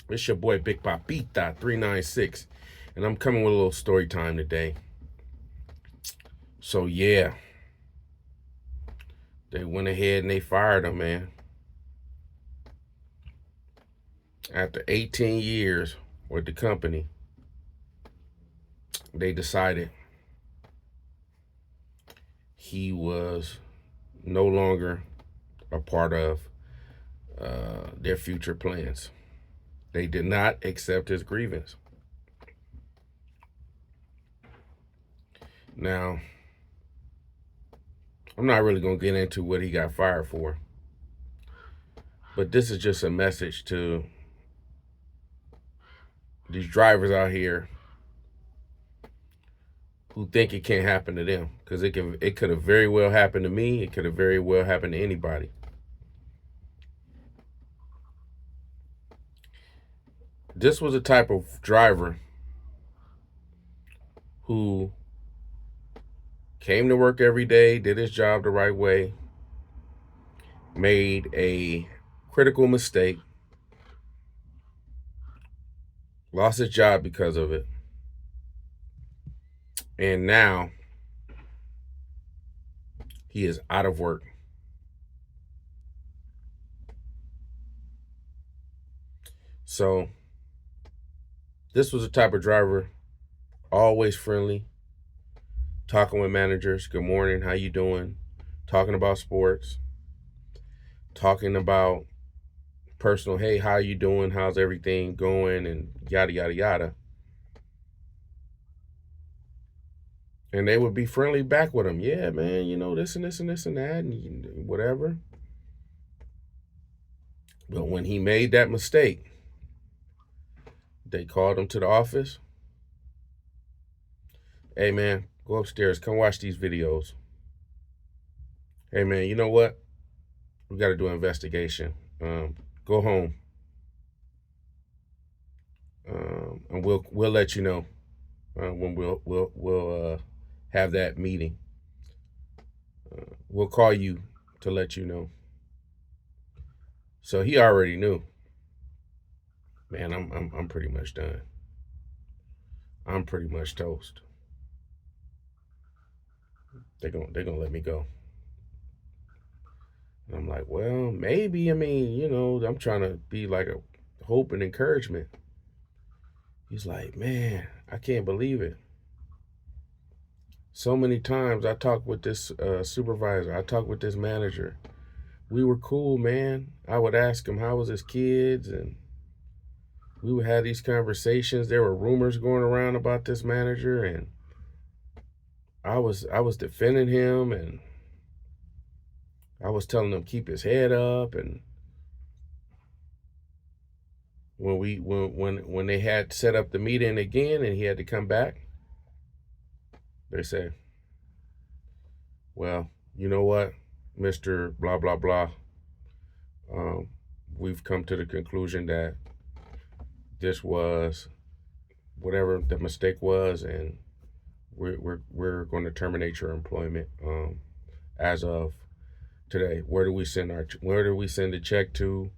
It's your boy Big Papita 396, and I'm coming with a little story time today. So yeah, they went ahead and they fired him, man. After 18 years with the company, they decided he was no longer a part of their future plans. They did not accept his grievance. Now, I'm not really going to get into what he got fired for, but this is just a message to these drivers out here who think it can't happen to them, because it could have very well happened to me. It could have very well happened to anybody. This was a type of driver who came to work every day, did his job the right way, made a critical mistake, lost his job because of it, and now he is out of work. So this was a type of driver, always friendly, talking with managers. Good morning, how you doing? Talking about sports, talking about personal. Hey, how you doing? How's everything going? And yada yada yada. And they would be friendly back with him. Yeah, man, this and this and this and that and whatever. But when he made that mistake, they called him to the office. Hey, man, go upstairs. Come watch these videos. Hey, man, you know what? We got to do an investigation. Go home, and we'll let you know when we'll have that meeting. We'll call you to let you know. So he already knew. Man, I'm pretty much done. I'm pretty much toast. They're gonna let me go. And I'm like, well, maybe. I mean, I'm trying to be like a hope and encouragement. He's like, man, I can't believe it. So many times I talked with this supervisor, I talked with this manager. We were cool, man. I would ask him how was his kids, and we would have these conversations. There were rumors going around about this manager, and I was defending him, and I was telling him keep his head up. And when they had set up the meeting again, and he had to come back, they say, well, you know what, Mr. Blah blah blah. We've come to the conclusion that this was whatever the mistake was, and we're going to terminate your employment as of today. Where do we send the check to?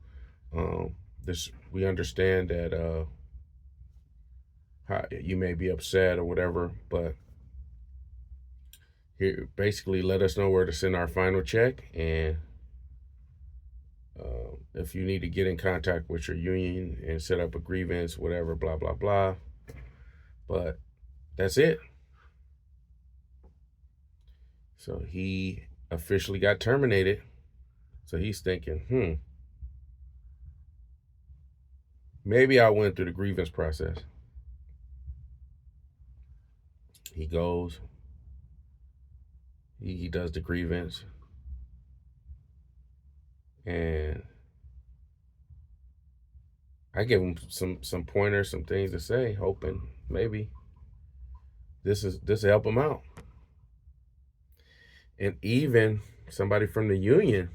This we understand that you may be upset or whatever, but here basically let us know where to send our final check, and if you need to get in contact with your union and set up a grievance, whatever, blah blah blah. But that's it. So he officially got terminated. So he's thinking, maybe I went through the grievance process. He goes, he does the grievance, and I give him some pointers, some things to say, hoping maybe this will help him out. And even somebody from the union,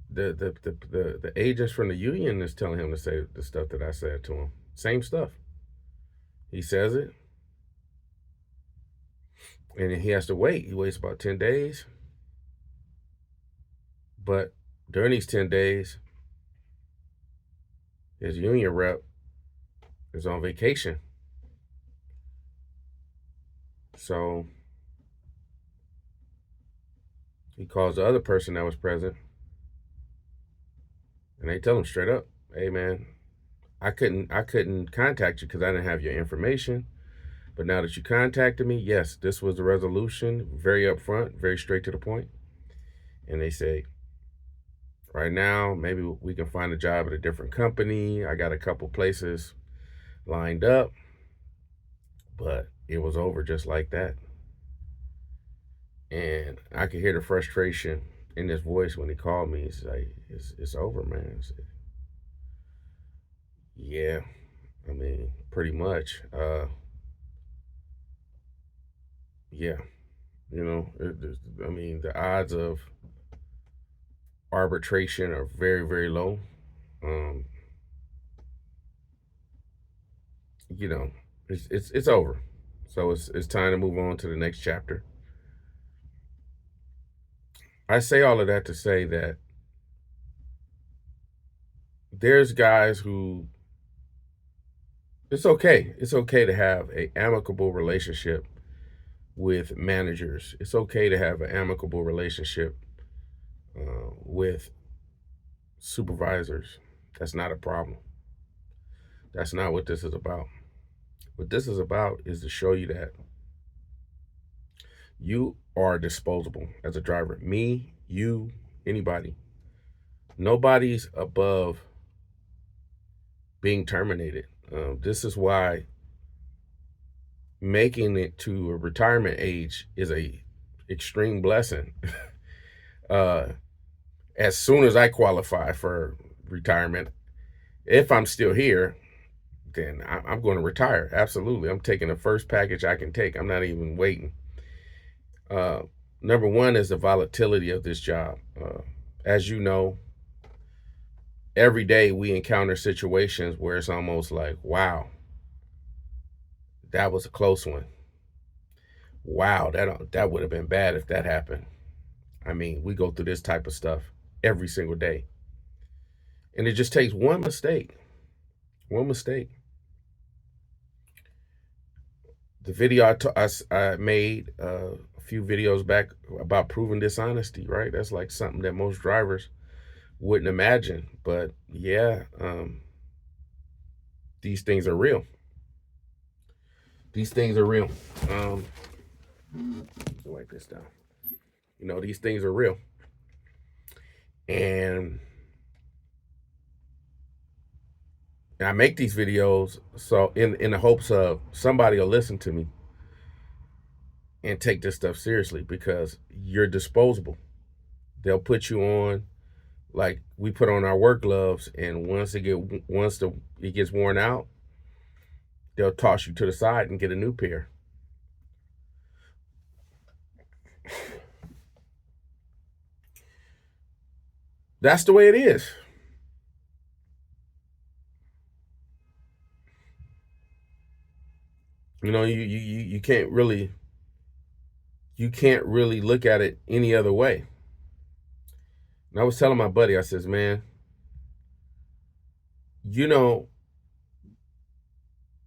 the agents from the union is telling him to say the stuff that I said to him. Same stuff. He says it, and he has to wait. He waits about 10 days. But during these 10 days, His union rep is on vacation. So he calls the other person that was present, and they tell him straight up, "Hey man, I couldn't contact you because I didn't have your information. But now that you contacted me, yes, this was the resolution, very upfront, very straight to the point." And they say, right now, maybe we can find a job at a different company. I got a couple places lined up, but it was over just like that. And I could hear the frustration in his voice when he called me. He's like, it's over, man. I said, yeah, I mean, pretty much. Yeah, I mean, the odds of arbitration are very, very low. Um, you know, it's over. So it's time to move on to the next chapter. I say all of that to say that there's guys who it's okay. It's okay to have a amicable relationship with managers. It's okay to have an amicable relationship with supervisors. That's not a problem. That's not what this is about. What this is about is to show you that you are disposable as a driver. Me, you, anybody. Nobody's above being terminated. This is why making it to a retirement age is a extreme blessing. uh, as soon as I qualify for retirement, if I'm still here, then I'm going to retire. Absolutely, I'm taking the first package I can take. I'm not even waiting. Uh, Number one is the volatility of this job. As you know, every day we encounter situations where it's almost like, wow, that was a close one. Wow, that would have been bad if that happened. I mean, we go through this type of stuff every single day. And it just takes one mistake. One mistake. The video I made a few videos back about proven dishonesty, right? That's like something that most drivers wouldn't imagine. But yeah, these things are real. These things are real. Write this down. These things are real. And I make these videos so in the hopes of somebody will listen to me and take this stuff seriously because you're disposable. They'll put you on like we put on our work gloves, and it gets worn out, they'll toss you to the side and get a new pair. That's the way it is. You can't really look at it any other way. And I was telling my buddy, I says, man, you know,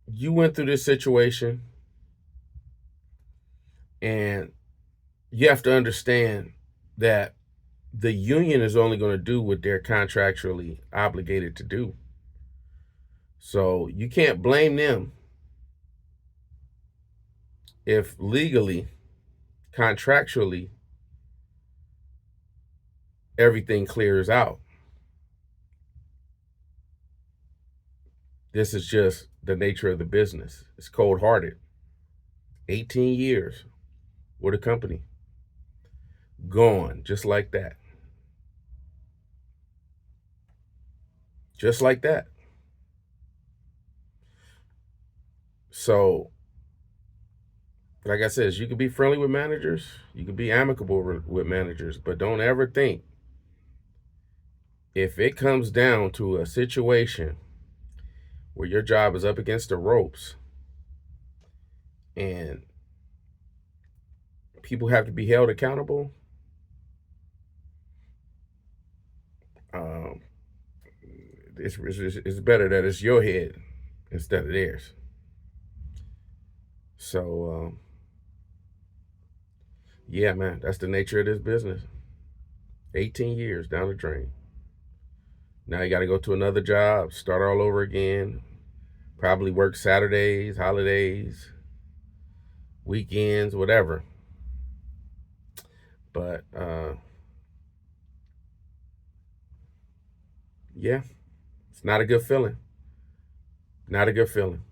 you went through this situation, and you have to understand that the union is only going to do what they're contractually obligated to do. So you can't blame them if legally, contractually, everything clears out. This is just the nature of the business. It's cold hearted. 18 years with a company. Gone just like that. Just like that. So, like I said, you can be friendly with managers, you can be amicable with managers, but don't ever think if it comes down to a situation where your job is up against the ropes and people have to be held accountable, um, it's better that it's your head instead of theirs. So yeah, man, that's the nature of this business. 18 years down the drain. Now you got to go to another job, start all over again. Probably work Saturdays, holidays, weekends, whatever. But yeah, it's not a good feeling. Not a good feeling.